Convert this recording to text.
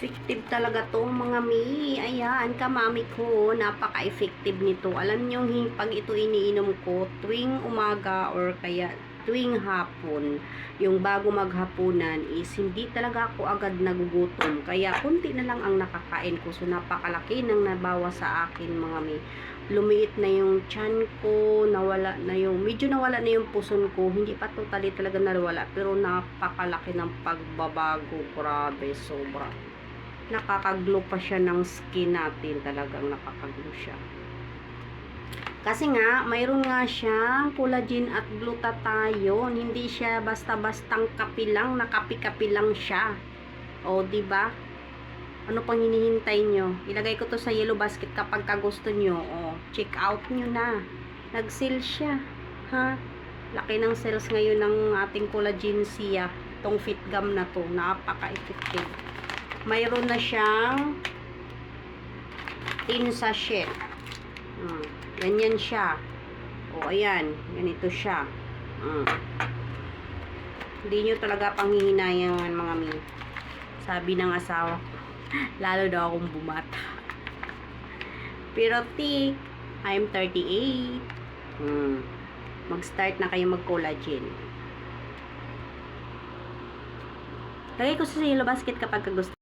Effective talaga to mga mi. Ayan, kamami ko, napaka-effective nito. Alam nyo, pag ito iniinom ko, tuwing umaga or kaya tuwing hapon, yung bago maghapunan is hindi talaga ako agad nagugutom. Kaya kunti na lang ang nakakain ko. So napakalaki nang nabawa sa akin mga mi. Lumiit na yung tiyan ko, nawala na yung, medyo nawala na yung puson ko. Hindi pa totally talaga nawala, pero napakalaki ng pagbabago. Grabe, sobra. Nakakaglow pa siya ng skin natin. Talagang nakakaglow siya. Kasi nga, mayroon nga siyang collagen at glutathione. Hindi siya basta-bastang kape lang, nakapi-kape lang siya. O, di ba? Ano pang hinihintay nyo? Ilagay ko to sa yellow basket kapag gusto nyo. O, check out nyo na. Nag-sale siya. Ha? Laki ng sales ngayon ng ating collagen siya. Itong fit gum na to. Napaka-effective. Mayroon na siyang 10 sachet. Ganyan siya. O, ayan. Ganito siya. Hindi nyo talaga panghihinayangan mga mi. Sabi ng asawa ko, lalo daw akong bumata. Pero I'm 38. Mag-start na kayo mag-collagen. Lagay ko sa yellow basket kapag gusto.